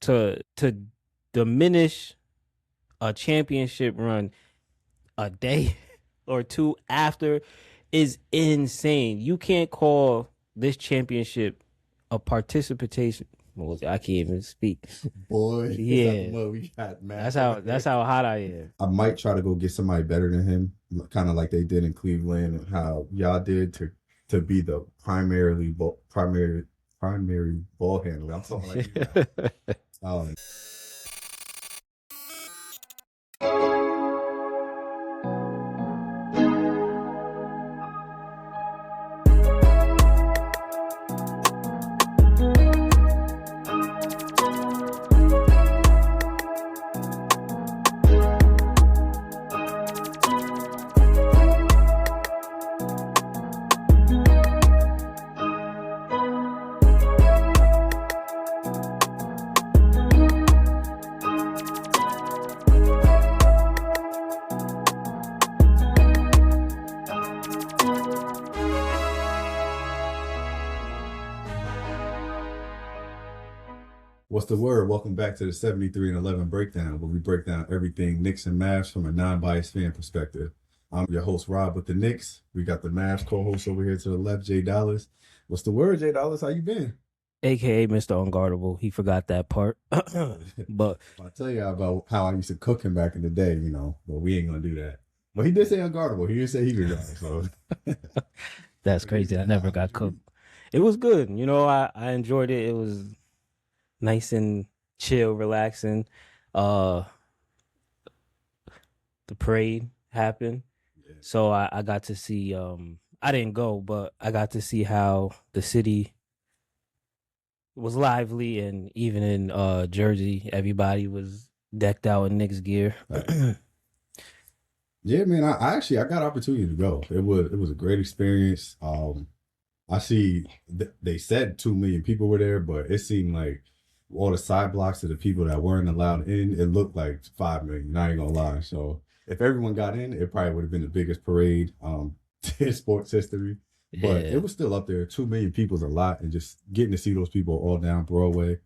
to diminish a championship run a day or two after is insane. You can't call this championship a participation. I can't even speak. Boy, yeah, we got that's how hot I am. I might try to go get somebody better than him, kind of like they did in Cleveland and how y'all did to be the primary ball handler. I'm talking like you guys. What's the word? Welcome back to the 73-11 breakdown, where we break down everything Knicks and Mavs from a non-biased fan perspective. I'm your host, Rob, with the Knicks. We got the Mavs co-host over here to the left, Jay Dallas. What's the word, Jay Dallas? How you been? AKA Mr. Unguardable. He forgot that part. But I'll tell you about how I used to cook him back in the day, but we ain't going to do that. But he did say unguardable. He didn't say he was guard. So. That's crazy. I never got cooked. It was good. I enjoyed it. It was nice and chill, relaxing. The parade happened. Yeah. So I got to see, I didn't go, but I got to see how the city was lively, and even in Jersey, everybody was decked out in Knicks gear. Yeah, man, I got opportunity to go. It was a great experience. I see they said 2 million people were there, but it seemed like all the side blocks of the people that weren't allowed in, it looked like 5 million. I ain't gonna lie. So if everyone got in, it probably would have been the biggest parade in sports history. But it was still up there. 2 million people is a lot, and just getting to see those people all down Broadway,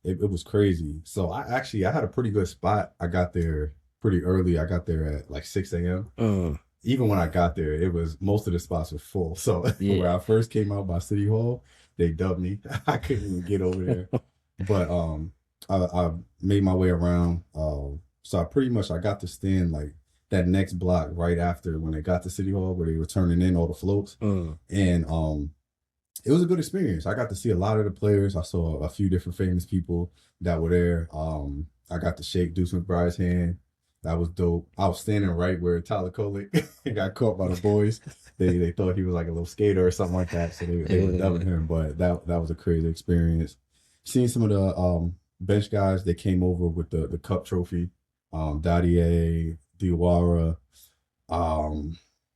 it was crazy. So I had a pretty good spot. I got there pretty early. I got there at like 6 a.m. Even when I got there, it was most of the spots were full. So when I first came out by City Hall, they dubbed me. I couldn't even get over there. But I made my way around. So I got to stand like that next block right after when they got to City Hall, where they were turning in all the floats. And it was a good experience. I got to see a lot of the players. I saw a few different famous people that were there. I got to shake Deuce McBride's hand. That was dope. I was standing right where Tyler Kolek got caught by the boys. They thought he was like a little skater or something like that, so they were dubbing him. But that was a crazy experience. Seeing some of the bench guys, they came over with the cup trophy. Dadier, Diawara,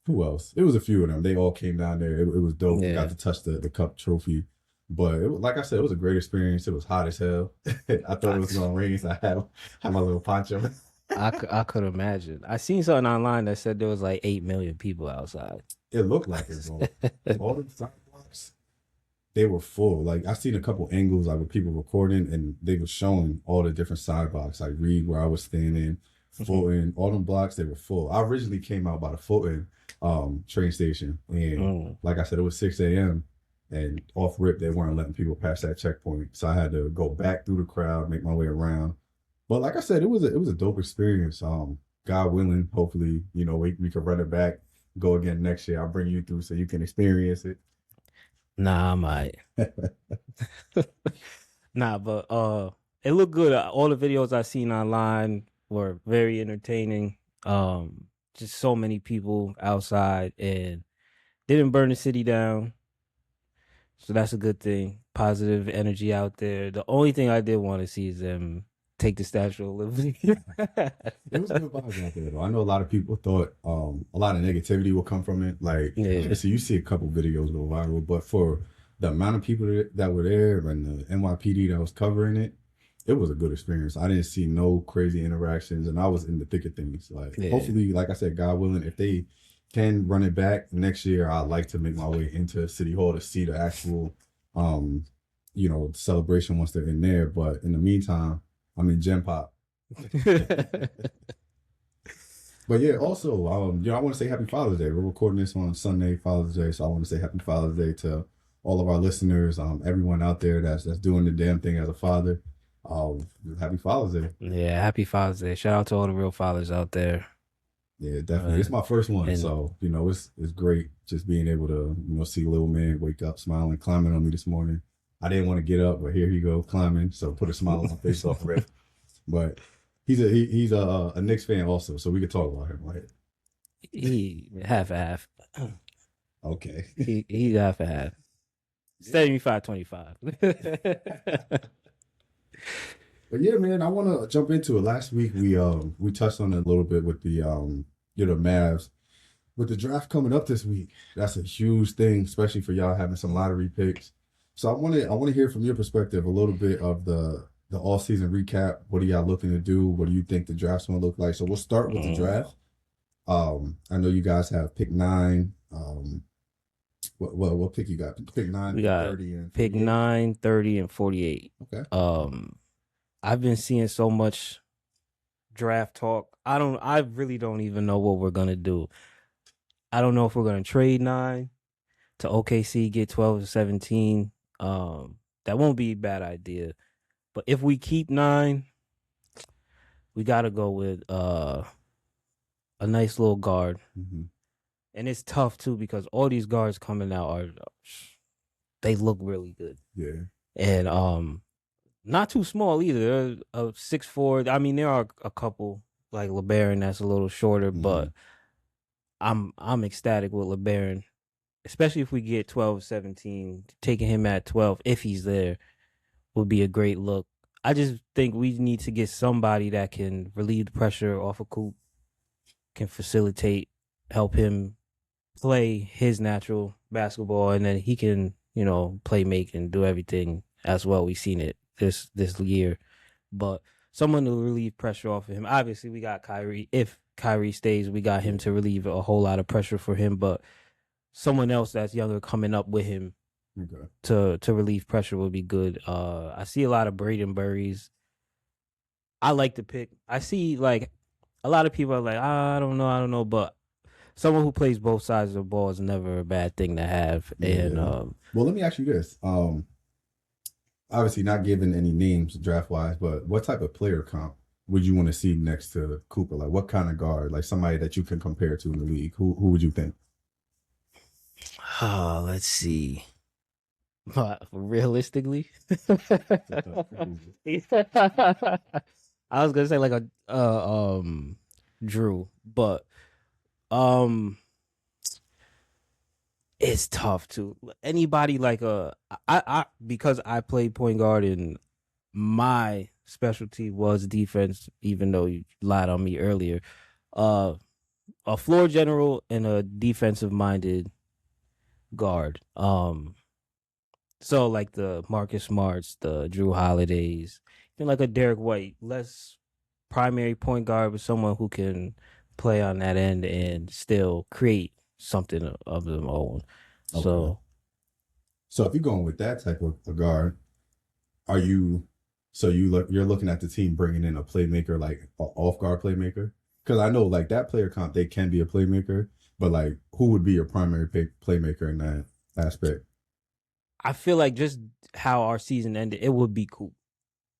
who else? It was a few of them. They all came down there. It was dope. Yeah. Got to touch the cup trophy. But like I said, it was a great experience. It was hot as hell. I thought it was going to rain, so I had my little poncho. I could imagine. I seen something online that said there was like 8 million people outside. It looked like it, bro. All the sidewalks, they were full. Like, I've seen a couple angles like with people recording, and they were showing all the different sidewalks. Like Reed, where I was standing, Fulton, all them blocks, they were full. I originally came out by the Fulton train station, and like I said, it was 6 a.m. and off rip, they weren't letting people pass that checkpoint. So I had to go back through the crowd, make my way around. But like I said, it was a dope experience. God willing, hopefully, we could run it back, go again next year. I'll bring you through so you can experience it. Nah, I might. Nah, but it looked good. All the videos I seen online were very entertaining. Just so many people outside, and didn't burn the city down. So that's a good thing. Positive energy out there. The only thing I did want to see is them take the Statue of Liberty. It was good vibes out there, though. I know a lot of people thought a lot of negativity will come from it. Like, so you see a couple videos go viral, but for the amount of people that were there and the NYPD that was covering it, it was a good experience. I didn't see no crazy interactions, and I was in the thick of things. Like, hopefully, like I said, God willing, if they can run it back next year, I'd like to make my way into City Hall to see the actual, celebration once they're in there. But in the meantime, I mean, Gen Pop. But yeah, also, you know, I want to say Happy Father's Day. We're recording this on Sunday, Father's Day, so I want to say Happy Father's Day to all of our listeners, everyone out there that's doing the damn thing as a father. Happy Father's Day. Yeah, Happy Father's Day. Shout out to all the real fathers out there. Yeah, definitely. It's my first one, so you know, it's great just being able to, you know, see little man wake up smiling, climbing on me this morning. I didn't want to get up, but here he go climbing, so put a smile on my face off rip. But he's a Knicks fan also, so we could talk about him, right? He half. Okay. He's half. 75-25. But yeah, man, I want to jump into it. Last week we touched on it a little bit with the you know, Mavs. With the draft coming up this week, that's a huge thing, especially for y'all having some lottery picks. So I want to hear from your perspective a little bit of the all-season recap. What are y'all looking to do? What do you think the draft's going to look like? So we'll start with the draft. I know you guys have pick 9. What pick you got? Pick 9, we got 30, and 48? Pick 9, 30, and 48. Okay. I've been seeing so much draft talk. I really don't even know what we're gonna do. I don't know if we're gonna trade 9 to OKC, get 12 to 17. That won't be a bad idea. But if we keep 9, we gotta go with a nice little guard. Mm-hmm. And it's tough too because all these guards coming out they look really good. Yeah. And not too small either. They're 6'4". I mean, there are a couple like LeBaron that's a little shorter, but I'm ecstatic with LeBaron, especially if we get 12-17. Taking him at 12, if he's there, would be a great look. I just think we need to get somebody that can relieve the pressure off of Coop, can facilitate, help him play his natural basketball, and then he can, you know, play, make, and do everything as well. We've seen it this year, but someone to relieve pressure off of him. Obviously, we got Kyrie. If Kyrie stays, we got him to relieve a whole lot of pressure for him, but someone else that's younger coming up with him to relieve pressure would be good. I see a lot of Braden Burries. I like the pick. I see like a lot of people are like, I don't know, but someone who plays both sides of the ball is never a bad thing to have. Yeah. And well, let me ask you this. Obviously not giving any names draft wise, but what type of player comp would you want to see next to Cooper? Like what kind of guard? Like somebody that you can compare to in the league. Who would you think? Let's see. Realistically, I was gonna say like a Drew, but it's tough to anybody like I because I played point guard and my specialty was defense, even though you lied on me earlier. A floor general and a defensive minded guard. So like the Marcus Smarts, the Drew Holidays, even like a Derek White, less primary point guard, but someone who can play on that end and still create something of their own. Okay. So if you're going with that type of a guard, you're looking at the team bringing in a playmaker, like an off guard playmaker? Because I know like that player comp, they can be a playmaker, but like who would be your primary playmaker in that aspect? I feel like just how our season ended, it would be cool,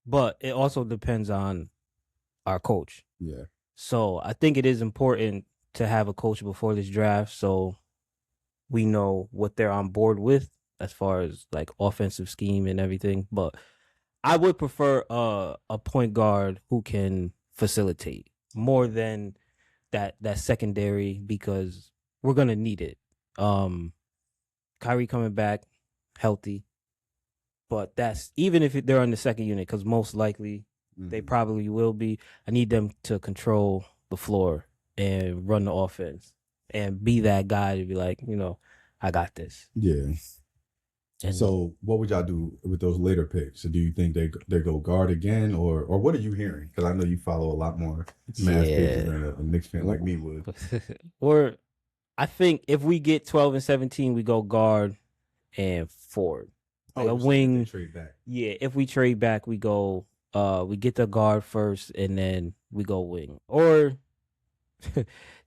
but it also depends on our coach. Yeah. So I think it is important to have a coach before this draft, so we know what they're on board with as far as like offensive scheme and everything. But I would prefer a point guard who can facilitate more than that secondary, because we're gonna need it. Kyrie coming back healthy, but that's even if they're on the second unit, because most likely they probably will be. I need them to control the floor and run the offense and be that guy to be like, you know, I got this. Yeah. And so what would y'all do with those later picks? So do you think they go guard again, or what are you hearing? Because I know you follow a lot more Mavs pages than a Knicks fan like me would. Or I think if we get 12 and 17, we go guard and forward. Like a wing. Trade back. Yeah, if we trade back, we go we get the guard first, and then we go wing, or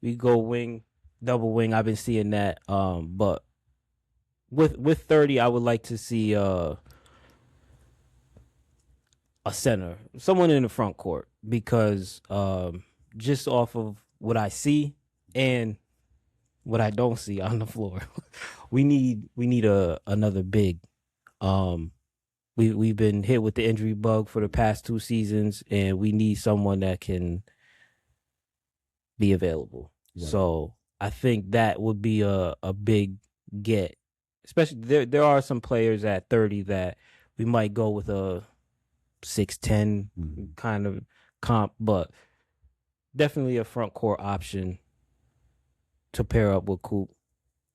we go wing, double wing. I've been seeing that. But with 30, I would like to see a center, someone in the front court, because just off of what I see and what I don't see on the floor, we need another big. We've been hit with the injury bug for the past 2 seasons, and we need someone that can be available. Right. So I think that would be a big get. Especially there are some players at 30 that we might go with a 6'10" kind of comp, but definitely a front court option to pair up with Coop,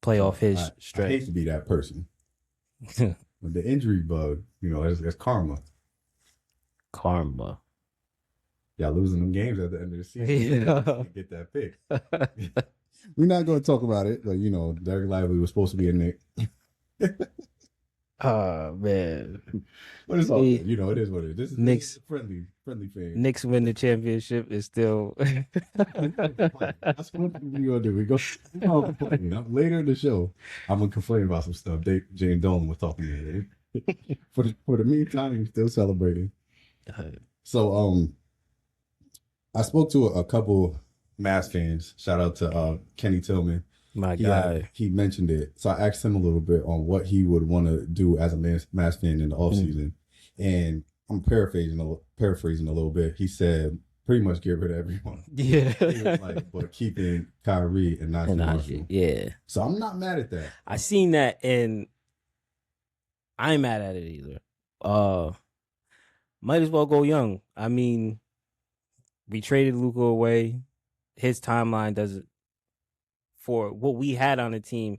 play off his strength. I hate to be that person. But the injury bug, it's karma. Karma. Y'all losing them games at the end of the season. Yeah. Get that pick. We're not going to talk about it, but Derek Lively was supposed to be a Knick. Oh man, but it's all good. It is what it is. This is Knicks friendly fan. Knicks win the championship is still. That's what we're gonna do. We go later in the show. I'm gonna complain about some stuff. Jane Dolan was talking to me. For the meantime, he's still celebrating. So I spoke to a couple Mavs fans. Shout out to Kenny Tillman. My guy. He mentioned it. So I asked him a little bit on what he would want to do as a Mavs fan in the offseason. And I'm paraphrasing a little bit. He said, pretty much get rid of everyone. Yeah. He was like, but keeping Kyrie and Najee. Yeah. So I'm not mad at that. I seen that, and I ain't mad at it either. Might as well go young. I mean, we traded Luka away. His timeline doesn't. For what we had on the team,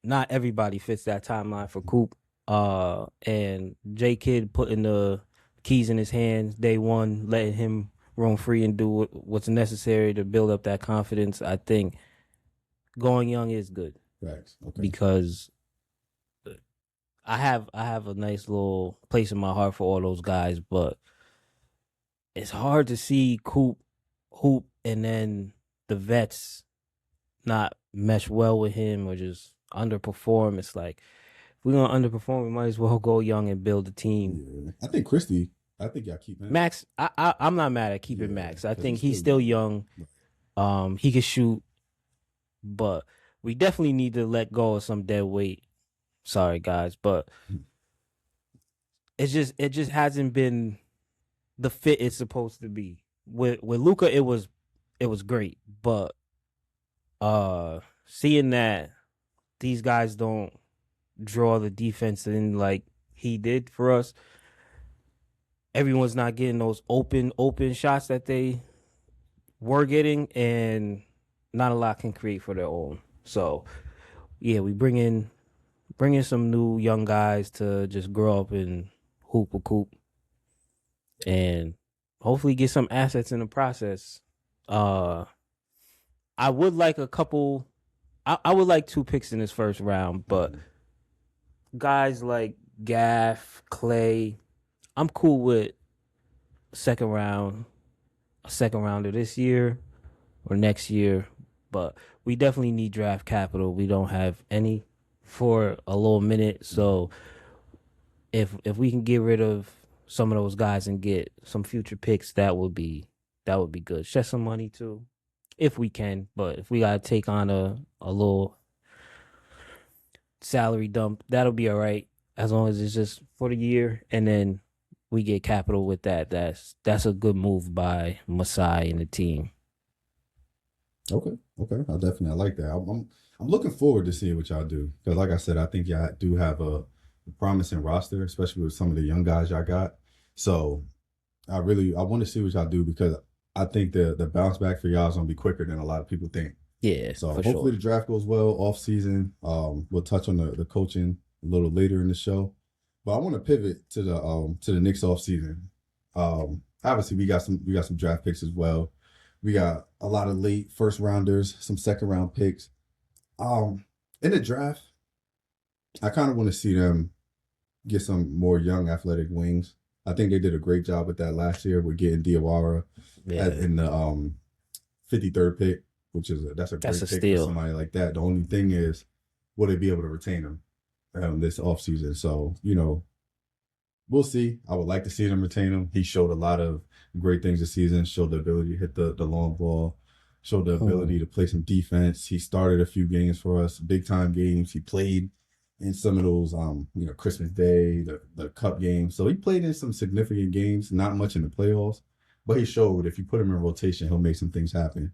not everybody fits that timeline for Coop. And J Kidd putting the keys in his hands day one, letting him roam free and do what's necessary to build up that confidence. I think going young is good. Right. Okay. Because I have a nice little place in my heart for all those guys, but it's hard to see Coop hoop and then the vets not mesh well with him or just underperform. It's like, if we're going to underperform, we might as well go young and build a team. Yeah. I think y'all keep Max. I'm not mad at keeping Max. I think he's still young. He can shoot, but we definitely need to let go of some dead weight. Sorry, guys, but it just hasn't been the fit it's supposed to be. With Luka, it was great, but seeing that these guys don't draw the defense in like he did for us, everyone's not getting those open shots that they were getting, and not a lot can create for their own. So yeah, we bring in some new young guys to just grow up and hoop a Coop and hopefully get some assets in the process. I would like a couple. I would like 2 picks in this first round, but guys like Gaff, Clay, I'm cool with a second rounder this year or next year, but we definitely need draft capital. We don't have any for a little minute, so if we can get rid of some of those guys and get some future picks, that would be good. Shed some money too, if we can, but if we gotta take on a little salary dump, that'll be all right, as long as it's just for the year, and then we get capital with that. That's a good move by Masai and the team. Okay, I like that. I'm looking forward to seeing what y'all do, because like I said, I think y'all do have a promising roster, especially with some of the young guys y'all got. So I want to see what y'all do, because I think the bounce back for y'all is gonna be quicker than a lot of people think. Yeah. So hopefully the draft goes well off season. We'll touch on the coaching a little later in the show, but I want to pivot to the Knicks off season. Obviously we got some draft picks as well. We got a lot of late first rounders, some second round picks. In the draft, I kind of want to see them get some more young athletic wings. I think they did a great job with that last year with getting Diawara in the 53rd pick, which is that's a great pick for somebody like that. The only thing is, will they be able to retain him this offseason? So, we'll see. I would like to see them retain him. He showed a lot of great things this season, showed the ability to hit the long ball, showed the ability to play some defense. He started a few games for us, big time games. He played in some of those, Christmas Day, the Cup games. So he played in some significant games, not much in the playoffs, but he showed if you put him in rotation, he'll make some things happen.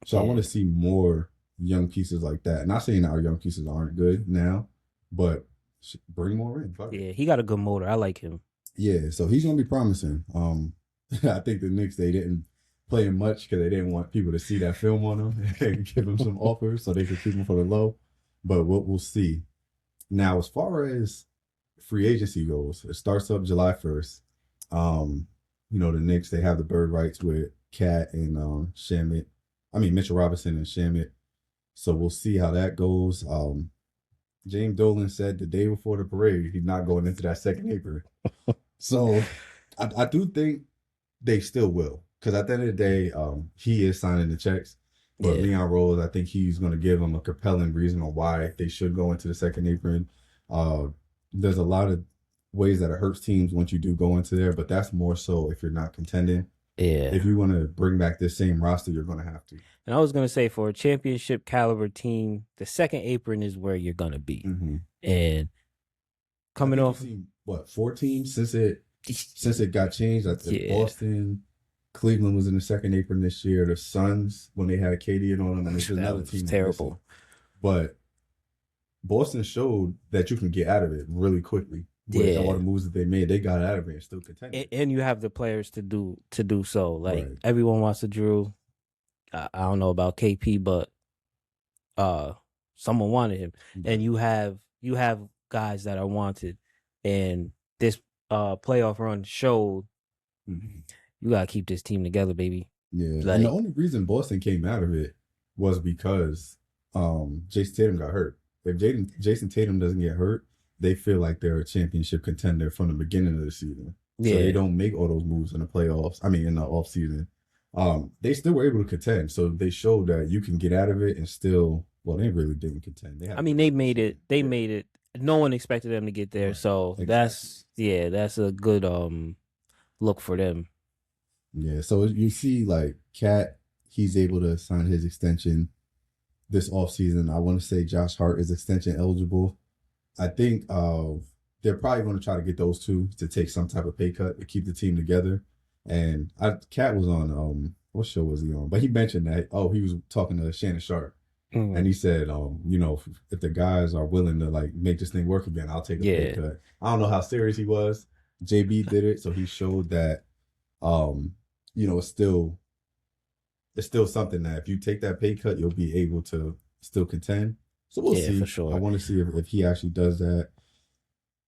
So I want to see more young pieces like that. Not saying our young pieces aren't good now, but bring more in. Yeah, he got a good motor. I like him. Yeah, so he's going to be promising. I think the Knicks, they didn't play him much because they didn't want people to see that film on him and give him some offers so they could keep him for the low. But we'll see. Now, as far as free agency goes, it starts up July 1st. The Knicks, they have the bird rights with Cat and Mitchell Robinson and Shamet. So we'll see how that goes. James Dolan said the day before the parade, he's not going into that second apron. So I do think they still will. Because at the end of the day, he is signing the checks. But Leon Rose, I think he's going to give them a compelling reason on why they should go into the second apron. There's a lot of ways that it hurts teams once you do go into there, but that's more so if you're not contending. Yeah. If you want to bring back this same roster, you're going to have to. And I was going to say, for a championship caliber team, the second apron is where you're going to be. Mm-hmm. And coming off, seen, 4 teams since it got changed? I think Boston, Cleveland was in the second apron this year. The Suns, when they had KD on them, and it's another team. Terrible. But Boston showed that you can get out of it really quickly. With all the moves that they made, they got out of it and still contended. And you have the players to do so. Like everyone wants to Drew. I don't know about KP, but someone wanted him, and you have guys that are wanted, and this playoff run showed you gotta keep this team together, baby. Yeah, and the only reason Boston came out of it was because Jason Tatum got hurt. If Jason Tatum doesn't get hurt, they feel like they're a championship contender from the beginning of the season. So they don't make all those moves in the playoffs. in the offseason. They still were able to contend. So they showed that you can get out of it and still, they really didn't contend. They made it. They made it. No one expected them to get there. Right. So exactly. that's a good look for them. Yeah. So you see, like, Cat, he's able to sign his extension this offseason. I want to say Josh Hart is extension eligible. I think they're probably going to try to get those two to take some type of pay cut to keep the team together. And Cat was on, what show was he on? But he mentioned that, he was talking to Shannon Sharp. Mm-hmm. And he said, if the guys are willing to, like, make this thing work again, I'll take a pay cut. I don't know how serious he was. JB did it, so he showed that, it's still something that if you take that pay cut, you'll be able to still contend. So we'll see. For sure. I want to see if he actually does that.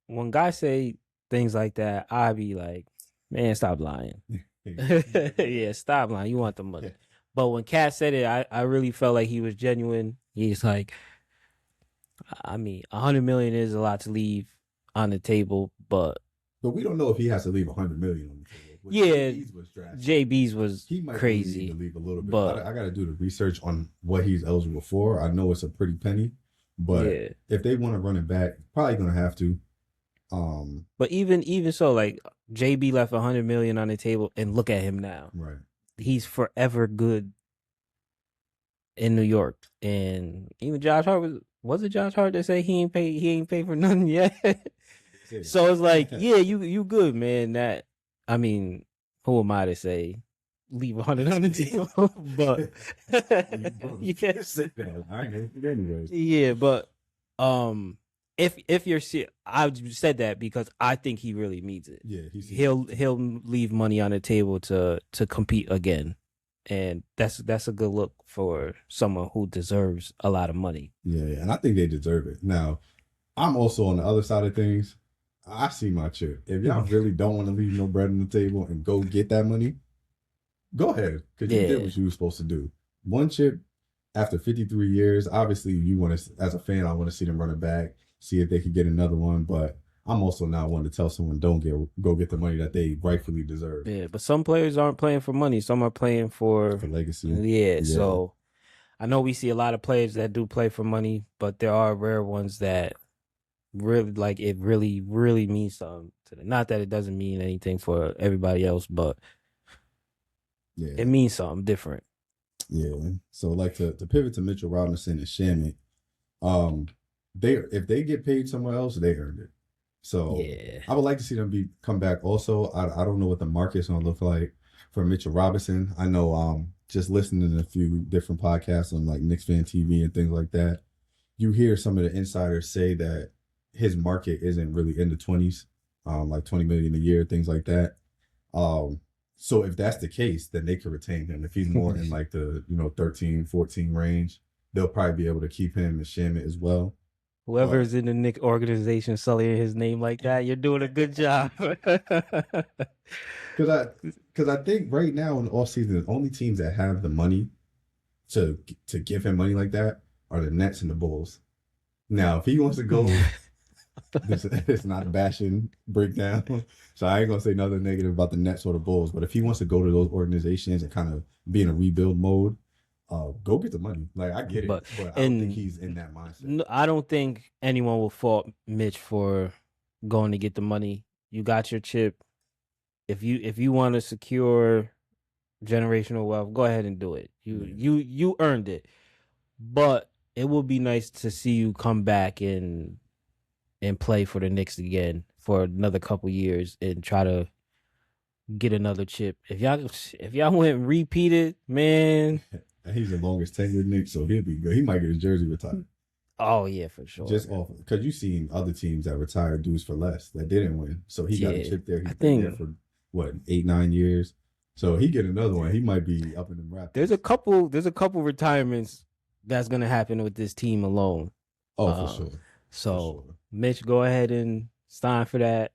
When guys say things like that, I be like, man, stop lying. Yeah, stop lying. You want the money. But when Cat said it, I really felt like he was genuine. He's like, $100 million is a lot to leave on the table, but we don't know if he has to leave $100 million on the table. JB's was he might crazy. Need to leave a little bit. But I got to do the research on what he's eligible for. I know it's a pretty penny, but if they want to run it back, probably gonna have to. But even so, like, JB left $100 million on the table, and look at him now. Right, he's forever good in New York, and even Josh Hart was it Josh Hart that say he ain't pay for nothing yet? So it's like, you good, man. Who am I to say leave 100 on the table? But but if you're serious, I said that because I think he really means it. Yeah, he'll leave money on the table to compete again, and that's a good look for someone who deserves a lot of money. Yeah, and I think they deserve it. Now, I'm also on the other side of things. I see my chip. If y'all really don't want to leave no bread on the table and go get that money, go ahead, because you did what you were supposed to do. One chip after 53 years. Obviously, you want to, as a fan, I want to see them run it back, see if they could get another one. But I'm also not one to tell someone don't go get the money that they rightfully deserve. Yeah, but some players aren't playing for money. Some are playing for legacy. Yeah, so I know we see a lot of players that do play for money, but there are rare ones that really like it. Really, really means something to them. Not that it doesn't mean anything for everybody else, but it means something different. Yeah. So like to pivot to Mitchell Robinson and Shamet, if they get paid somewhere else, they earned it. So I would like to see them come back. Also, I don't know what the market's gonna look like for Mitchell Robinson. I know just listening to a few different podcasts on like Knicks Fan TV and things like that, you hear some of the insiders say that his market isn't really in the 20s, like 20 million a year, things like that. So if that's the case, then they could retain him. If he's more in like the 13, 14 range, they'll probably be able to keep him and Shamet as well. Whoever's in the Knicks organization sullying his name like that, you're doing a good job. Because I think right now in the offseason, the only teams that have the money to give him money like that are the Nets and the Bulls. Now, if he wants to go, it's not a bashing breakdown, so I ain't gonna say nothing negative about the Nets or the Bulls. But if he wants to go to those organizations and kind of be in a rebuild mode, go get the money. Like I get it, but I don't think he's in that mindset. I don't think anyone will fault Mitch for going to get the money. You got your chip. If you want to secure generational wealth, go ahead and do it. You earned it. But it would be nice to see you come back and play for the Knicks again for another couple years and try to get another chip. If y'all went and repeated, man. And he's the longest tenured Knick, so he'll be good. He might get his jersey retired. Oh yeah, for sure. Just off because you've seen other teams that retired dudes for less that didn't win. So he got a chip there. He's been there for what 8-9 years. So he get another one. He might be up in the Raptors. There's a couple retirements that's gonna happen with this team alone. Oh, for sure. So Mitch, go ahead and sign for that.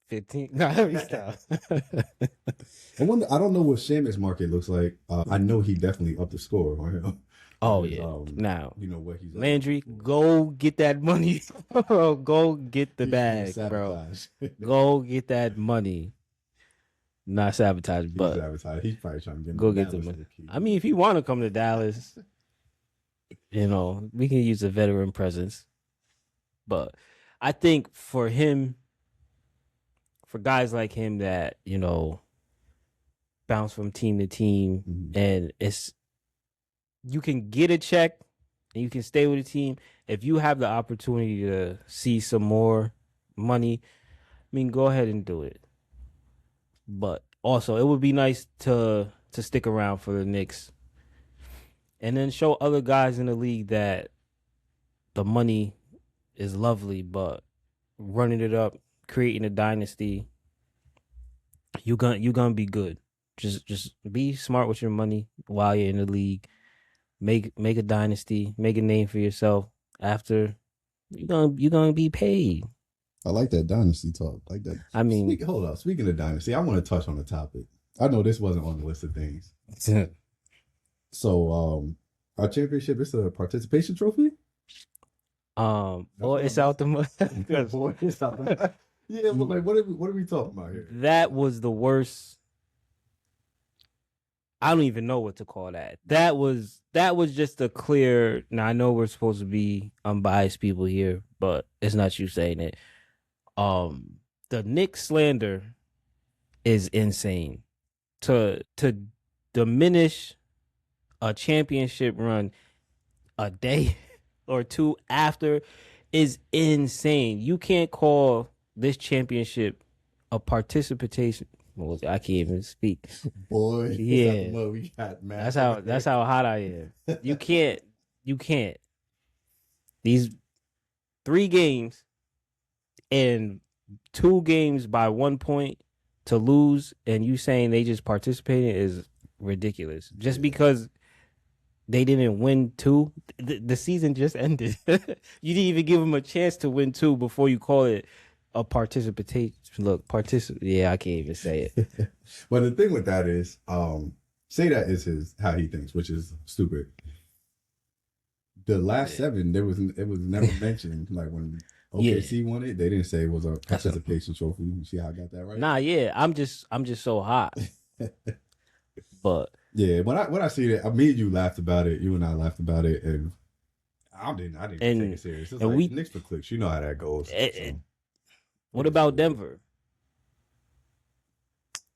15. No, let me stop. And I don't know what Shamet's market looks like. I know he definitely upped the score on him. Oh yeah. Now you know what he's Landry, go get that money. Bro, go get the bag, bro. Go get that money. Not sabotage, but he's probably trying to go get the money. I mean, if you want to come to Dallas, we can use a veteran presence. But I think for him, for guys like him that, bounce from team to team, and you can get a check and you can stay with the team. If you have the opportunity to see some more money, I mean, go ahead and do it. But also, it would be nice to stick around for the Knicks and then show other guys in the league that the money is lovely, but running it up, creating a dynasty, you're gonna be good. Just be smart with your money while you're in the league. Make a dynasty, make a name for yourself. After you're gonna be paid. I like that dynasty talk. Like that. I mean, hold up. Speaking of dynasty, I want to touch on the topic. I know this wasn't on the list of things. So, our championship is a participation trophy. Or it's out the mud. Yeah, but like, what are we talking about here? That was the worst. I don't even know what to call that. That was just a clear. Now I know we're supposed to be unbiased people here, but it's not you saying it. The Knicks slander is insane. To diminish a championship run a day or two after is insane. You can't call this championship a participation. I can't even speak. Boy, yeah, we got mad. That's how hot I am. You can't. These 3 games and 2 games by 1 point to lose, and you saying they just participated is ridiculous. Just because they didn't win 2, the season just ended. You didn't even give them a chance to win 2 before you call it a participation. Look, yeah, I can't even say it. But the thing with that is, say that is how he thinks, which is stupid. The last 7, it was never mentioned. Like when OKC won it. They didn't say it was a participation trophy. You see how I got that right? Nah, yeah. I'm just so hot. But yeah, when I see that, me and you laughed about it. You and I laughed about it, and I didn't take it serious. It's like Knicks for clicks. You know how that goes. What about Denver?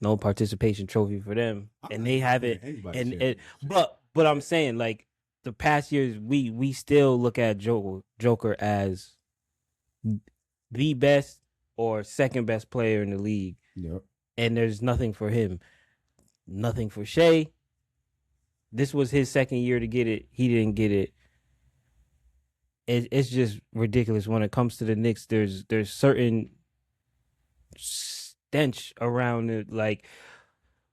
No participation trophy for them, and they haven't. But I'm saying, like, the past years, we still look at Joker as the best or second best player in the league. Yep. And there's nothing for him. Nothing for Shea. This was his second year to get it. He didn't get it. It's just ridiculous. When it comes to the Knicks, there's certain stench around it. Like,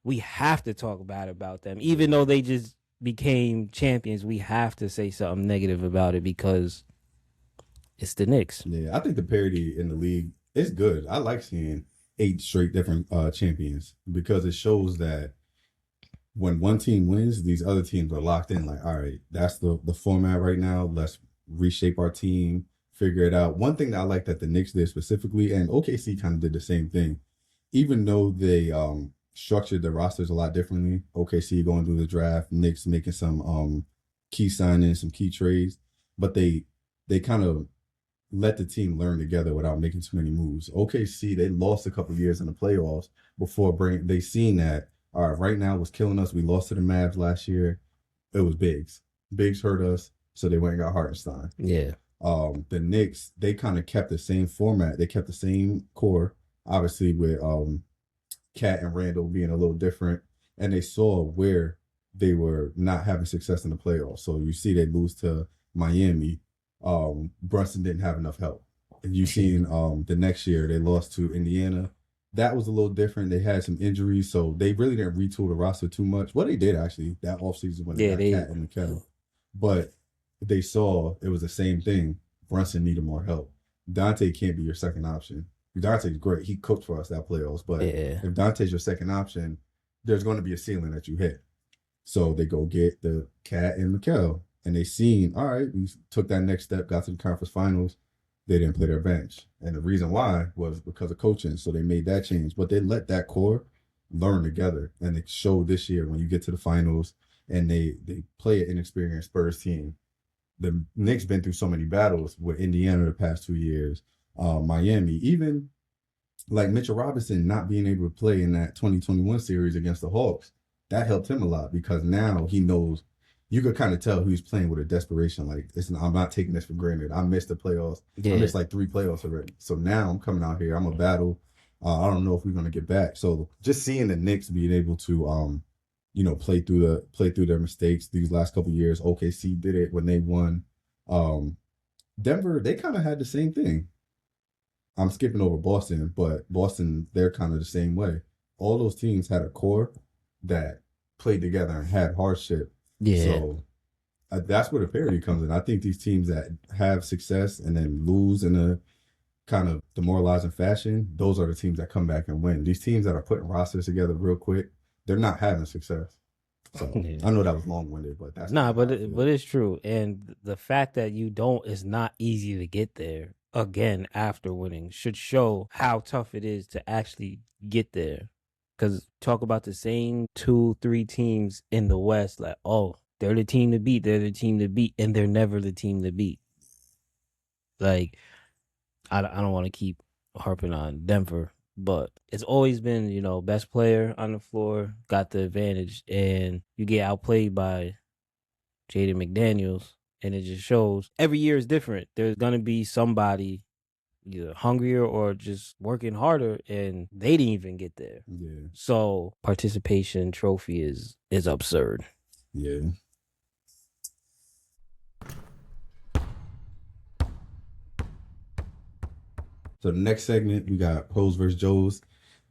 we have to talk bad about them. Even though they just became champions, we have to say something negative about it because it's the Knicks. Yeah, I think the parity in the league is good. I like seeing 8 straight different champions because it shows that when one team wins, these other teams are locked in. Like, all right, that's the format right now. Let's reshape our team, figure it out. One thing that I like that the Knicks did specifically, and OKC kind of did the same thing, even though they structured the rosters a lot differently. OKC going through the draft, Knicks making some key signings, some key trades, but they kind of let the team learn together without making too many moves. OKC, they lost a couple of years in the playoffs before they seen that, all right, right now what's killing us. We lost to the Mavs last year. It was Biggs. Biggs hurt us, so they went and got Hartenstein. Yeah. The Knicks, they kind of kept the same format. They kept the same core, obviously with Cat and Randall being a little different, and they saw where they were not having success in the playoffs. So you see they lose to Miami. Brunson didn't have enough help. And you've seen the next year they lost to Indiana. That was a little different. They had some injuries, so they really didn't retool the roster too much. Well, they did actually that offseason when they got Cat and McKell. But they saw it was the same thing. Brunson needed more help. Dante can't be your second option. Dante's great. He cooked for us that playoffs. But if Dante's your second option, there's going to be a ceiling that you hit. So they go get the Cat and McKell. And they seen, all right, we took that next step, got to the conference finals. They didn't play their bench. And the reason why was because of coaching. So they made that change. But they let that core learn together. And it showed this year when you get to the finals and they play an inexperienced Spurs team. The Knicks been through so many battles with Indiana the past 2 years, Miami, even like Mitchell Robinson not being able to play in that 2021 series against the Hawks. That helped him a lot because now he knows. You could kind of tell who's playing with a desperation. Like, I'm not taking this for granted. I missed the playoffs. I missed like 3 playoffs already. So now I'm coming out here. I'm a battle. I don't know if we're going to get back. So just seeing the Knicks being able to, play through their mistakes these last couple of years. OKC did it when they won. Denver, they kind of had the same thing. I'm skipping over Boston, but Boston, they're kind of the same way. All those teams had a core that played together and had hardship. Yeah. So that's where the parity comes in. I think these teams that have success and then lose in a kind of demoralizing fashion, those are the teams that come back and win. These teams that are putting rosters together real quick, they're not having success. So I know that was long-winded, but that's but it's true. And the fact that it's not easy to get there again after winning should show how tough it is to actually get there. Because talk about the same 2-3 teams in the West, like, oh, they're the team to beat, and they're never the team to beat. Like, I don't want to keep harping on Denver, but it's always been, best player on the floor, got the advantage, and you get outplayed by Jaden McDaniels, and it just shows every year is different. There's going to be somebody either hungrier or just working harder, and they didn't even get there. Yeah. So participation trophy is absurd. Yeah. So the next segment, we got Pros versus Joes.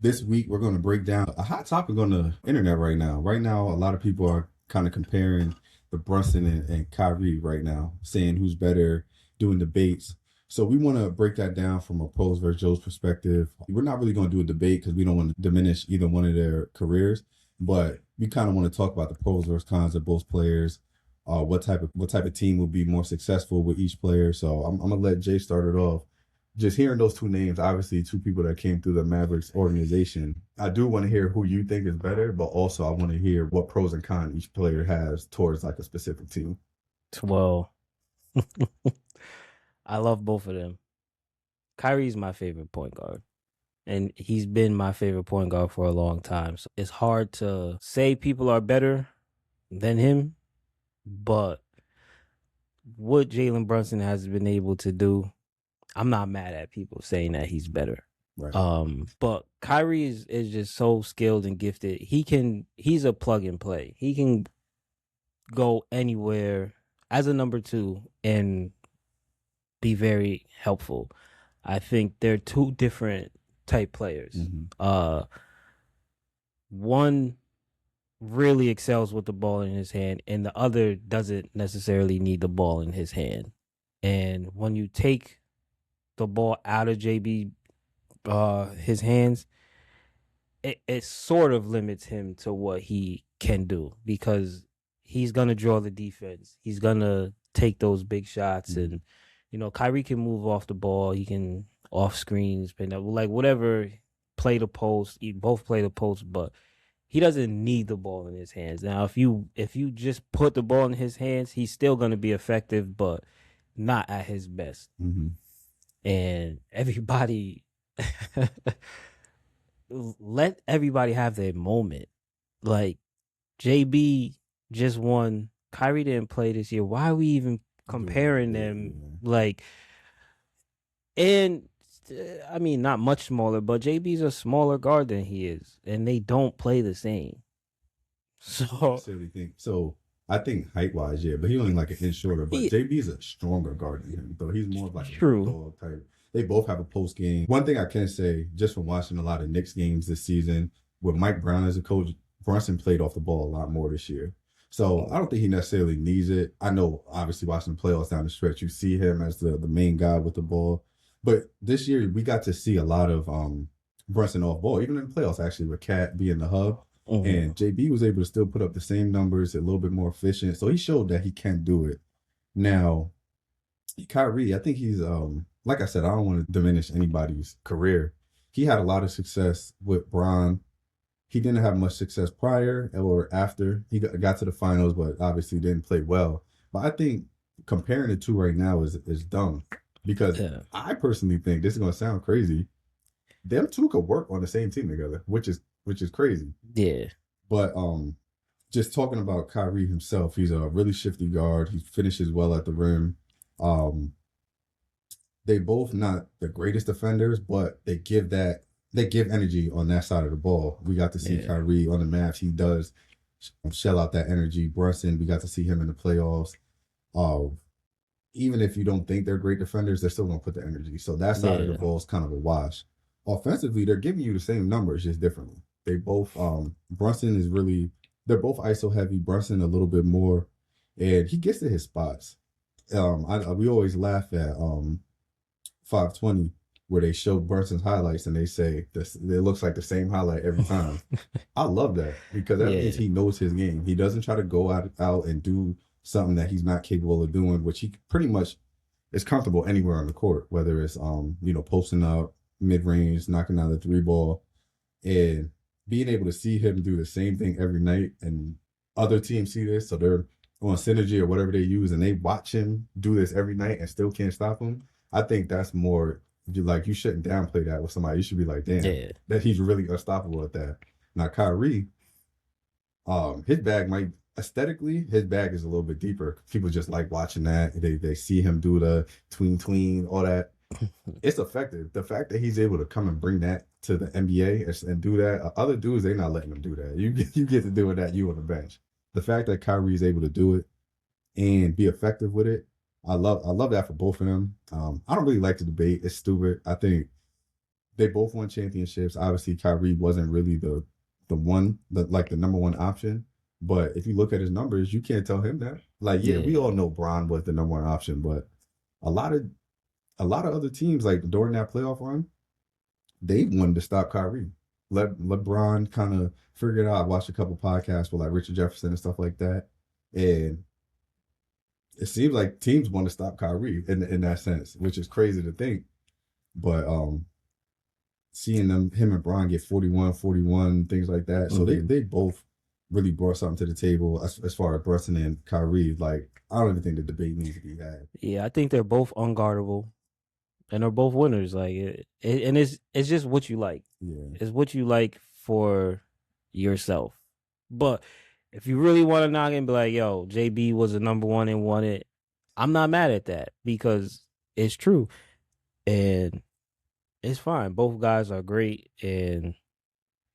This week, we're going to break down a hot topic on the internet right now. Right now, a lot of people are kind of comparing the Brunson and Kyrie right now, saying who's better, doing debates. So we want to break that down from a Pros versus Joes perspective. We're not really going to do a debate because we don't want to diminish either one of their careers, but we kind of want to talk about the pros versus cons of both players. What type of team will be more successful with each player. So I'm gonna let Jay start it off. just hearing those two names, obviously two people that came through the Mavericks organization, I do want to hear who you think is better, but also I want to hear what pros and cons each player has towards like a specific team. Well, I love both of them. Kyrie's my favorite point guard. And he's been my favorite point guard for a long time. So it's hard to say people are better than him, but what Jalen Brunson has been able to do, I'm not mad at people saying that he's better. Right. But Kyrie is just so skilled and gifted. He's a plug and play. He can go anywhere as a number 2 and be very helpful. I think they're two different type players. Mm-hmm. One really excels with the ball in his hand, and the other doesn't necessarily need the ball in his hand. And when you take the ball out of JB his hands, it sort of limits him to what he can do, because he's gonna draw the defense. He's gonna take those big shots, and Kyrie can move off the ball. He can off screens, like whatever, play the post. You both play the post, but he doesn't need the ball in his hands. Now, if you just put the ball in his hands, he's still going to be effective, but not at his best. Mm-hmm. And everybody, let everybody have their moment. Like, JB just won. Kyrie didn't play this year. Why are we even comparing them? Like, and I mean, not much smaller, but JB's a smaller guard than he is, and they don't play the same. I think height wise, yeah, but he only like an inch shorter. But JB's a stronger guard than him, though. He's more of like a dog type. They both have a post game. One thing I can say, just from watching a lot of Knicks games this season, with Mike Brown as a coach, Brunson played off the ball a lot more this year. So I don't think he necessarily needs it. I know, obviously, watching the playoffs down the stretch, you see him as the main guy with the ball. But this year, we got to see a lot of Brunson off ball, even in the playoffs, actually, with Cat being the hub. Mm-hmm. And JB was able to still put up the same numbers, a little bit more efficient. So he showed that he can do it. Now, Kyrie, I think he's, like I said, I don't want to diminish anybody's career. He had a lot of success with Bron. He didn't have much success prior or after. He got to the finals, but obviously didn't play well. But I think comparing the two right now is dumb. Because I personally think, this is going to sound crazy, them two could work on the same team together, which is crazy. Yeah. But just talking about Kyrie himself, he's a really shifty guard. He finishes well at the rim. They both not the greatest defenders, but they give energy on that side of the ball. We got to see Kyrie on the Mavs. He does shell out that energy. Brunson, we got to see him in the playoffs. Even if you don't think they're great defenders, they're still going to put the energy. So that side of the ball is kind of a wash. Offensively, they're giving you the same numbers, just differently. They both, Brunson is really, they're both ISO heavy. Brunson a little bit more, and he gets to his spots. We always laugh at 520 where they show Brunson's highlights and they say it looks like the same highlight every time. I love that, because that means he knows his game. He doesn't try to go out and do something that he's not capable of doing, which he pretty much is comfortable anywhere on the court, whether it's posting up, mid-range, knocking down the 3 ball, and being able to see him do the same thing every night, and other teams see this, so they're on synergy or whatever they use, and they watch him do this every night and still can't stop him. I think that's more like, you shouldn't downplay that with somebody. You should be like, damn, that he's really unstoppable at that. Now Kyrie, his bag might, aesthetically, his bag is a little bit deeper. People just like watching that. They see him do the tween, all that. It's effective. The fact that he's able to come and bring that to the NBA and do that, other dudes, they're not letting him do that. You get to do that, you on the bench. The fact that Kyrie is able to do it and be effective with it, I love that for both of them. I don't really like the debate. It's stupid. I think they both won championships. Obviously, Kyrie wasn't really the number one option. But if you look at his numbers, you can't tell him that. Like, we all know Bron was the number one option, but a lot of other teams, like during that playoff run, they wanted to stop Kyrie. Let LeBron kind of figure it out. I watched a couple podcasts with like Richard Jefferson and stuff like that, and it seems like teams want to stop Kyrie in that sense, which is crazy to think. but seeing him and Bron get 41, 41, things like that. So they both really brought something to the table as far as Brunson and Kyrie. Like, I don't even think the debate needs to be had. Yeah, I think they're both unguardable, and they're both winners. Like, and it's just what you like. Yeah, It's what you like for yourself. But if you really want to knock it and be like, yo, JB was the number one and won it, I'm not mad at that because it's true. And it's fine. Both guys are great, and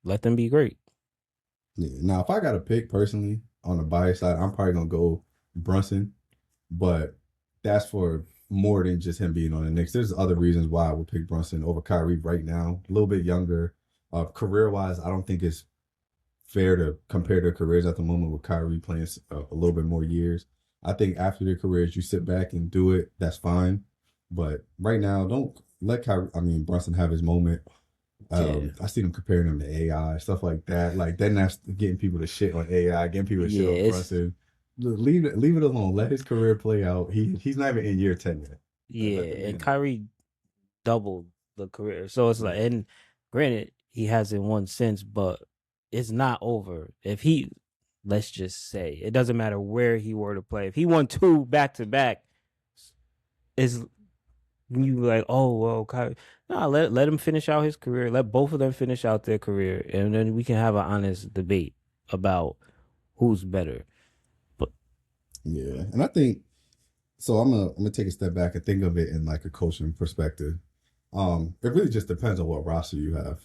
let them be great. yeah. Now, if I got to pick personally on the bias side, I'm probably gonna go Brunson, but that's for more than just him being on the Knicks. There's other reasons why I would pick Brunson over Kyrie right now. A little bit younger, career wise. I don't think it's fair to compare their careers at the moment with Kyrie playing a little bit more years. I think after their careers, you sit back and do it. That's fine. But right now, don't let Brunson have his moment. I see them comparing him to AI, stuff like that. Like, then that's getting people to shit on AI, getting people to shit on Brunson. Leave it alone. Let his career play out. He's not even in year 10 yet. Yeah, and Kyrie doubled the career. So it's like, and granted, he hasn't won since, but it's not over. If he, let's just say, it doesn't matter where he were to play. If he won 2 back-to-back, is you like, oh, well, Kyrie. No, let him finish out his career. Let both of them finish out their career, and then we can have an honest debate about who's better. But yeah, and I think so. I'm gonna take a step back and think of it in like a coaching perspective. It really just depends on what roster you have.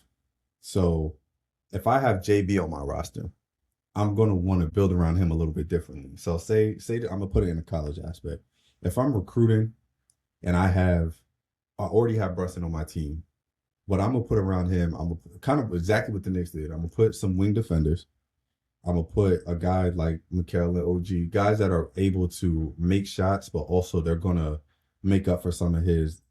So if I have JB on my roster, I'm gonna want to build around him a little bit differently. So say I'm gonna put it in a college aspect. If I'm recruiting and I already have Brunson on my team, what I'm gonna put around him, I'm gonna kind of exactly what the Knicks did. I'm gonna put some wing defenders. I'm gonna put a guy like Mikal and OG, guys that are able to make shots, but also they're gonna make up for some of his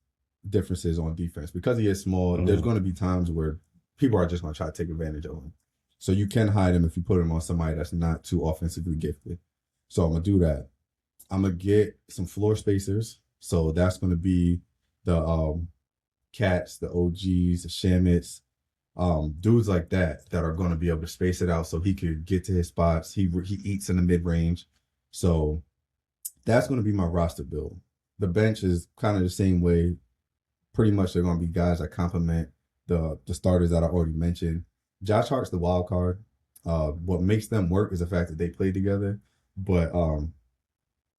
differences on defense. Because he is small, there's gonna be times where people are just gonna try to take advantage of him. So you can hide him if you put him on somebody that's not too offensively gifted. So I'm gonna do that. I'm gonna get some floor spacers. So that's gonna be the Cats, the OGs, the Shamits, dudes like that are going to be able to space it out so he could get to his spots. He eats in the mid range, so that's going to be my roster build. The bench is kind of the same way. Pretty much, they're going to be guys that complement the starters that I already mentioned. Josh Hart's the wild card. What makes them work is the fact that they play together. But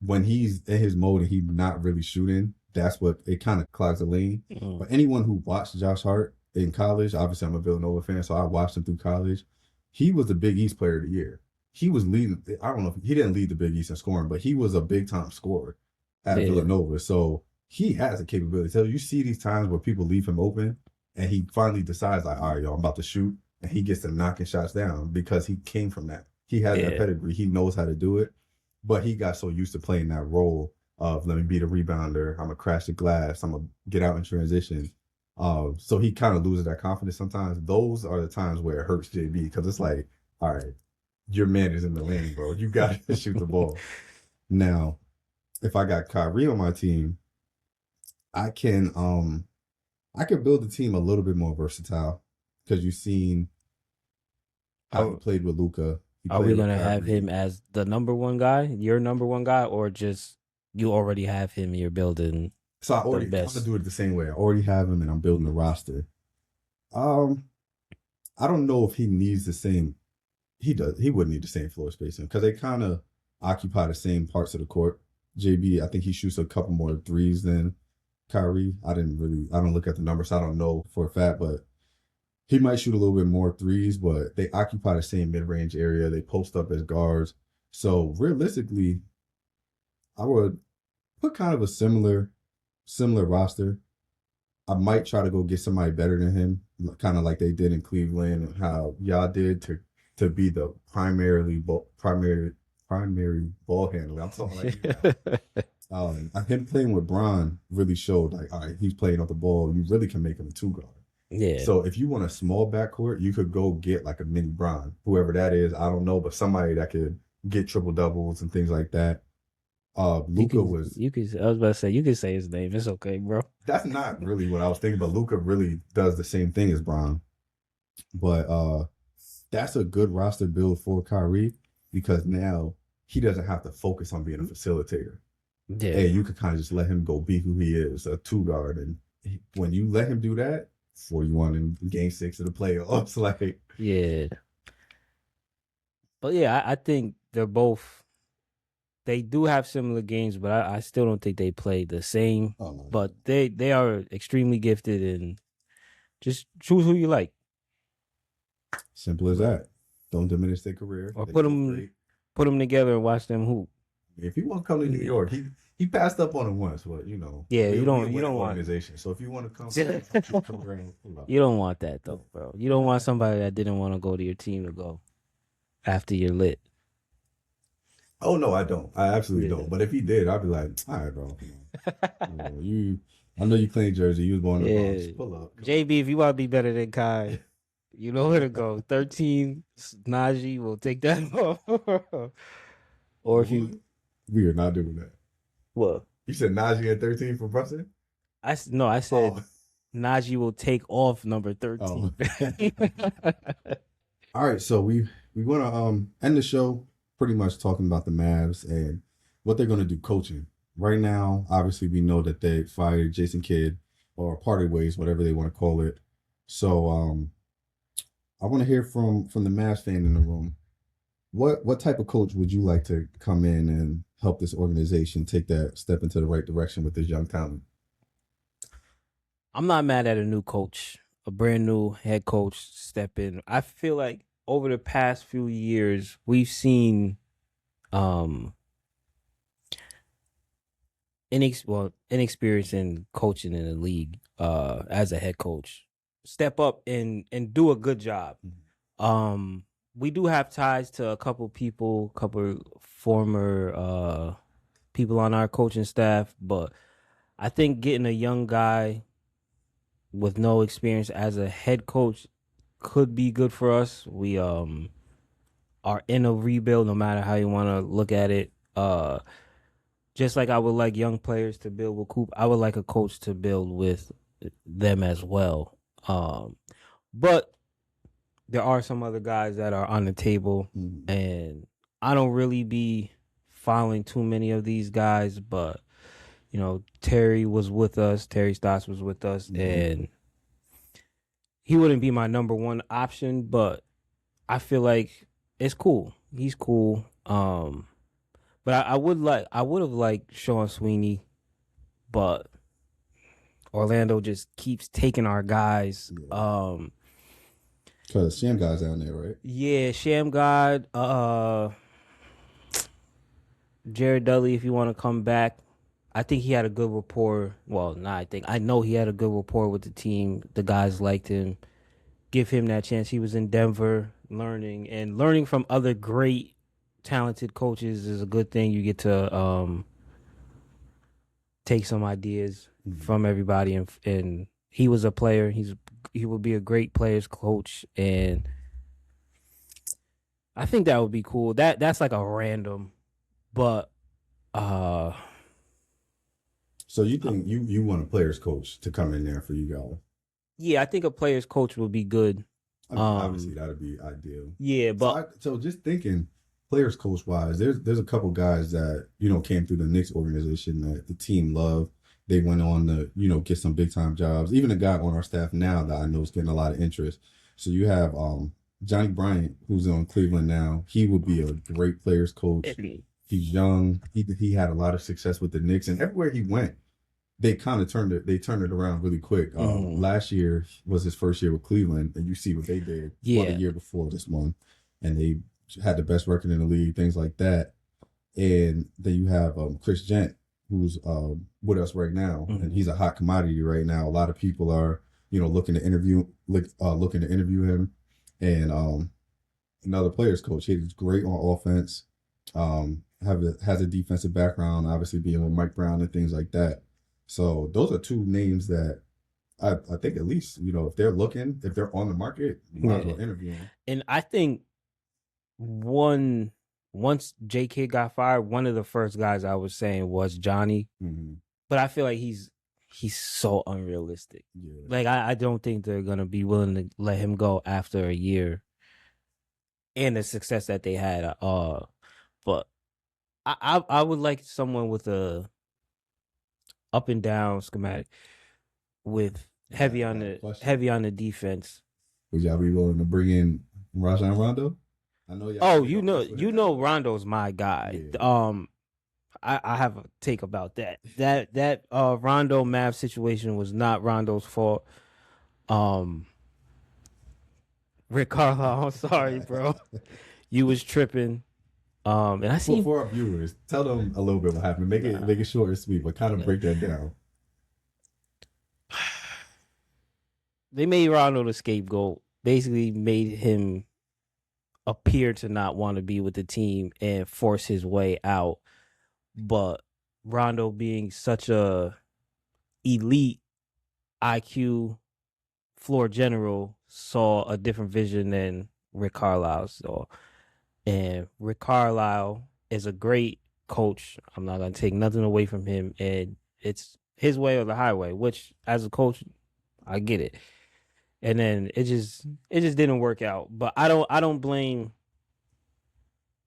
when he's in his mode and he's not really shooting, that's what it kind of clogs the lane. But anyone who watched Josh Hart in college, obviously I'm a Villanova fan, so I watched him through college. He was the Big East player of the year. He was leading, I don't know if he didn't lead the Big East in scoring, but he was a big time scorer at Villanova. So he has a capability. So you see these times where people leave him open and he finally decides, like, all right, yo, I'm about to shoot. And he gets to knocking shots down because he came from that. He has that pedigree. He knows how to do it. But he got so used to playing that role of, let me be the rebounder. I'm going to crash the glass. I'm going to get out in transition. So he kind of loses that confidence sometimes. Those are the times where it hurts JB because it's like, all right, your man is in the lane, bro. You got to shoot the ball. Now, if I got Kyrie on my team, I can build the team a little bit more versatile because you've seen how he played with Luka. Are we going to have him as the number one guy, your number one guy, or just you already have him and you're building? So I'm going to do it the same way. I already have him and I'm building the roster. I don't know if he needs the same. He wouldn't need the same floor spacing because they kind of occupy the same parts of the court. JB, I think he shoots a couple more threes than Kyrie. I don't look at the numbers. So I don't know for a fact, but he might shoot a little bit more threes, but they occupy the same mid-range area. They post up as guards. So realistically, I would put kind of a similar roster. I might try to go get somebody better than him, kind of like they did in Cleveland and how y'all did to be the primary ball handler. I'm talking like him playing with Bron really showed like, all right, he's playing off the ball. You really can make him a 2-guard. Yeah. So if you want a small backcourt, you could go get like a mini Bron, whoever that is. I don't know, but somebody that could get triple doubles and things like that. Luca was. You could. I was about to say you could say his name. It's okay, bro. That's not really what I was thinking, but Luca really does the same thing as Bron. But that's a good roster build for Kyrie because now he doesn't have to focus on being a facilitator. Yeah. Hey, you could kind of just let him go be who he is, a two guard, and when you let him do that, 41 in Game 6 of the playoffs, like yeah. But yeah, I think they're both. They do have similar games, but I still don't think they play the same. oh, no. But they are extremely gifted, and just choose who you like. Simple as that. Don't diminish their career. Or put them together and watch them hoop. If he want to come to New York, he passed up on it once, but you know. Yeah, you don't want organization. So if you want to come, you don't want that though, bro. You don't want somebody that didn't want to go to your team to go after you're lit. Oh no, I don't. I absolutely don't. But if he did, I'd be like, all right, bro. I know you claim Jersey. You was born in the Bronx. Pull up. JB, if you want to be better than Kai, you know where to go. 13, Najee will take that off. Or if you, we are not doing that. What? You said Najee at 13 for Brunson? I said Najee will take off number 13. All right, so we want to end the show pretty much talking about the Mavs and what they're going to do coaching. Right now, obviously, we know that they fired Jason Kidd or parted ways, whatever they want to call it. So I want to hear from the Mavs fan in the room. What type of coach would you like to come in and help this organization take that step into the right direction with this young talent? I'm not mad at a new coach, a brand new head coach step in. I feel like over the past few years, we've seen inexperience in coaching in the league as a head coach step up and do a good job. We do have ties to a couple former people on our coaching staff, but I think getting a young guy with no experience as a head coach could be good for us. We are in a rebuild, no matter how you want to look at it. Just like I would like young players to build with Coop, I would like a coach to build with them as well. But there are some other guys that are on the table, and I don't really be following too many of these guys, but you know, Terry Stotts was with us, and he wouldn't be my number one option, but I feel like it's cool. He's cool. But I would have liked Sean Sweeney, but Orlando just keeps taking our guys. Because Sham God's down there, right? Yeah, Sham God, Jared Dudley, if you want to come back. I think he had a good rapport. Well, I know he had a good rapport with the team. The guys liked him. Give him that chance. He was in Denver learning from other great, talented coaches is a good thing. You get to take some ideas from everybody, and he was a player. He would be a great players coach, and I think that would be cool. That's like a random, but so you think you want a players coach to come in there for you guys? Yeah, I think a players coach would be good. I mean, obviously that would be ideal. Yeah, but so just thinking players coach wise, there's a couple guys that came through the Knicks organization that the team loved. They went on to get some big time jobs. Even a guy on our staff now that I know is getting a lot of interest. So you have Johnny Bryant, who's on Cleveland now. He would be a great players coach. He's young. He had a lot of success with the Knicks, and everywhere he went, they kind of turned it around really quick. Last year was his first year with Cleveland, and you see what they did. The year before this one, and they had the best record in the league, things like that. And then you have Chris Gent, who's with us right now, and he's a hot commodity right now. A lot of people are looking to interview him. And another players coach. He's great on offense. Has a defensive background, obviously being with Mike Brown and things like that. So those are two names that I think at least, if they're on the market, you might as well interview them. And I think one once J Kidd got fired, one of the first guys I was saying was Johnny. Mm-hmm. But I feel like he's so unrealistic. Yeah. Like I don't think they're gonna be willing to let him go after a year and the success that they had. But I would like someone with a up and down schematic with heavy on the defense. Would y'all be willing to bring in Rajon Rondo? I know y'all. Oh, you know Rondo's my guy. Yeah. I have a take about that. That Rondo Mav situation was not Rondo's fault. Rick Carlisle, I'm sorry, bro. You was tripping. And I see for our viewers, tell them a little bit what happened. Make it short and sweet, but kind of break that down. They made Rondo the scapegoat. Basically, made him appear to not want to be with the team and force his way out. But Rondo, being such a elite IQ floor general, saw a different vision than Rick Carlisle saw. And Rick Carlisle is a great coach. I'm not going to take nothing away from him. And it's his way or the highway, which as a coach, I get it. And then it just didn't work out. But I don't blame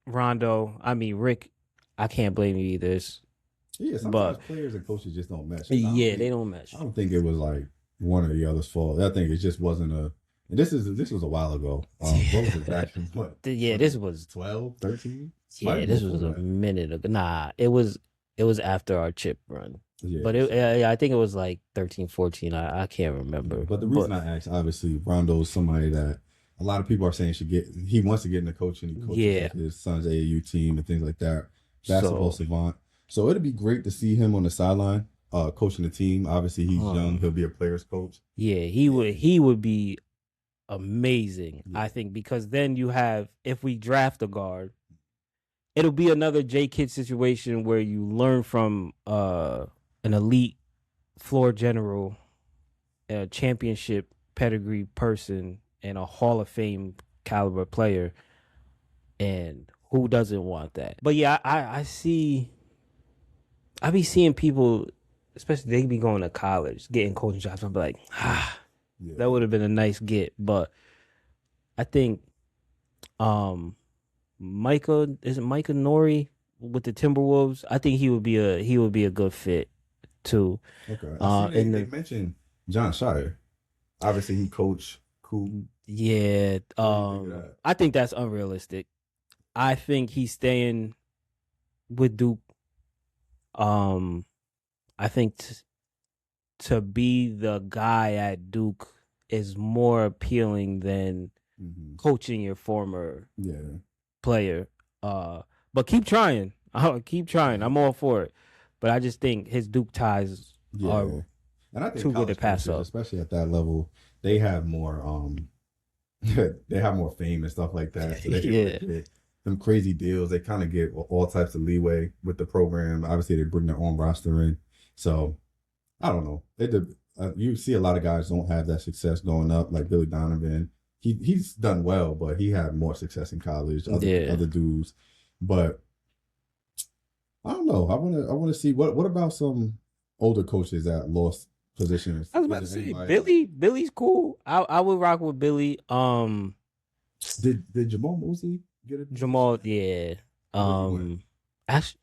Rondo. I mean, Rick, I can't blame you either. Sometimes players and coaches just don't match. They don't match. I don't think it was like one or the other's fault. I think it just wasn't a. And this was a while ago. What was his action? What? Yeah, this was 12, 13? Yeah, this was a minute ago. Nah, it was after our chip run. Yeah, but I think it was like 13, 14. I can't remember. But the reason I asked, obviously, Rondo's somebody that a lot of people are saying he wants to get into coaching. He coaches like his son's AAU team and things like that. Basketball savant. So it'd be great to see him on the sideline, coaching the team. Obviously, he's young. He'll be a player's coach. Yeah, he would be amazing, I think, because then you have, if we draft a guard, it'll be another J Kidd situation where you learn from an elite floor general, a championship pedigree person, and a Hall of Fame caliber player. And who doesn't want that? But yeah, I be seeing people, especially they be going to college, getting coaching jobs. I'm like, that would have been a nice get. But I think Micah Nori with the Timberwolves? I think he would be a good fit too. Okay. They mentioned John Shire. Obviously, he coached Who. Yeah. I think that's unrealistic. I think he's staying with Duke. I think to be the guy at Duke is more appealing than coaching your former player. But keep trying. Keep trying. I'm all for it. But I just think his Duke ties are and I think too good to pass up. Especially at that level, they have more they have more fame and stuff like that. So they can get them crazy deals. They kind of get all types of leeway with the program. Obviously, they bring their own roster in. So I don't know. You see a lot of guys don't have that success going up, like Billy Donovan. He's done well, but he had more success in college. Other dudes, but I don't know. I want to see what about some older coaches that lost positions. I was about to say Billy's cool. I would rock with Billy. Did Jamal Mosley get it? Jamal, yeah. Actually,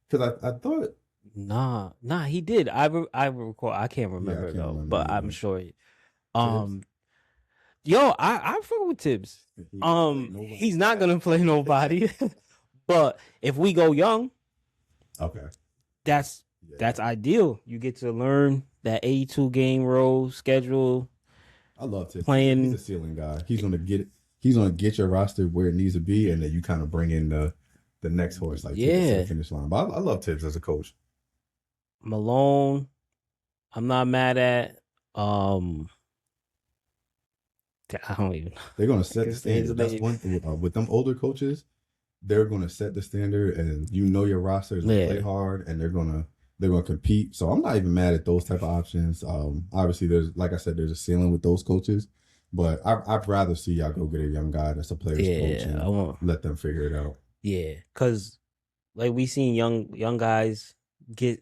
because I thought. Nah, he did. I recall. I can't remember but I'm sure. Yo, I fuck with Tibbs. He's not gonna play nobody, but if we go young, that's ideal. You get to learn that 82 game role schedule. I love Tibbs. Playing. He's a ceiling guy. He's gonna get your roster where it needs to be, and then you kind of bring in the next horse, like take it to the finish line. But I love Tibbs as a coach. Malone, I'm not mad at. I don't even know. They're gonna set the standard. That's one thing with them older coaches. They're gonna set the standard, and your roster is gonna play hard, and they're gonna compete. So I'm not even mad at those type of options. Obviously, like I said, there's a ceiling with those coaches, but I'd rather see y'all go get a young guy that's a player's coach and let them figure it out. Yeah, because like we seen young guys get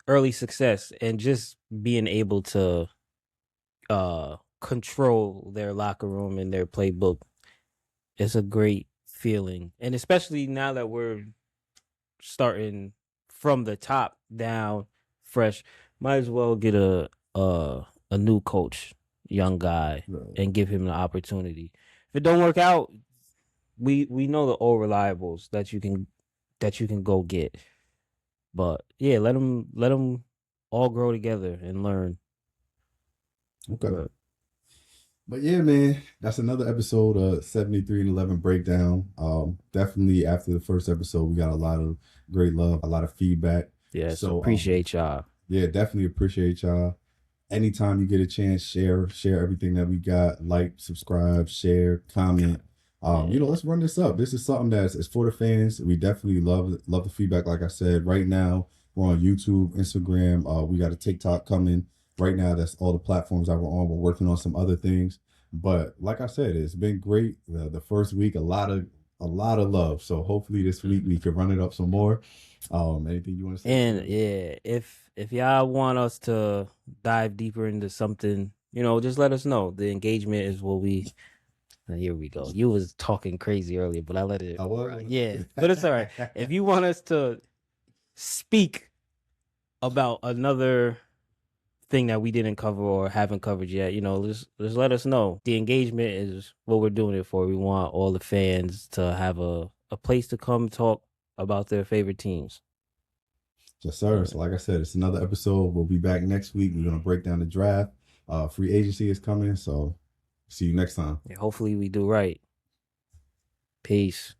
early success, and just being able to control their locker room and their playbook is a great feeling. And especially now that we're starting from the top down fresh, might as well get a new coach, young guy, and give him the opportunity. If it don't work out, we know the old reliables that you can go get. But yeah, let them all grow together and learn. Okay. But yeah, man, that's another episode of 73 and 11 breakdown. Definitely after the first episode, we got a lot of great love, a lot of feedback. Yeah, so appreciate y'all. Yeah, definitely appreciate y'all. Anytime you get a chance, share everything that we got. Like, subscribe, share, comment. Let's run this up. This is something it's for the fans. We definitely love the feedback. Like I said, right now we're on YouTube, Instagram. We got a TikTok coming. Right now, that's all the platforms that we're on. We're working on some other things. But like I said, it's been great. The first week, a lot of love. So hopefully this week we can run it up some more. Anything you want to say? And yeah, if y'all want us to dive deeper into something, just let us know. The engagement is what we. Here we go. You was talking crazy earlier, but I let it. I was. Yeah, but it's all right. If you want us to speak about another thing that we didn't cover or haven't covered yet, just let us know. The engagement is what we're doing it for. We want all the fans to have a place to come talk about their favorite teams. Yes, sir. So like I said, it's another episode. We'll be back next week. We're going to break down the draft. Free agency is coming. So see you next time. Yeah, hopefully we do right. Peace.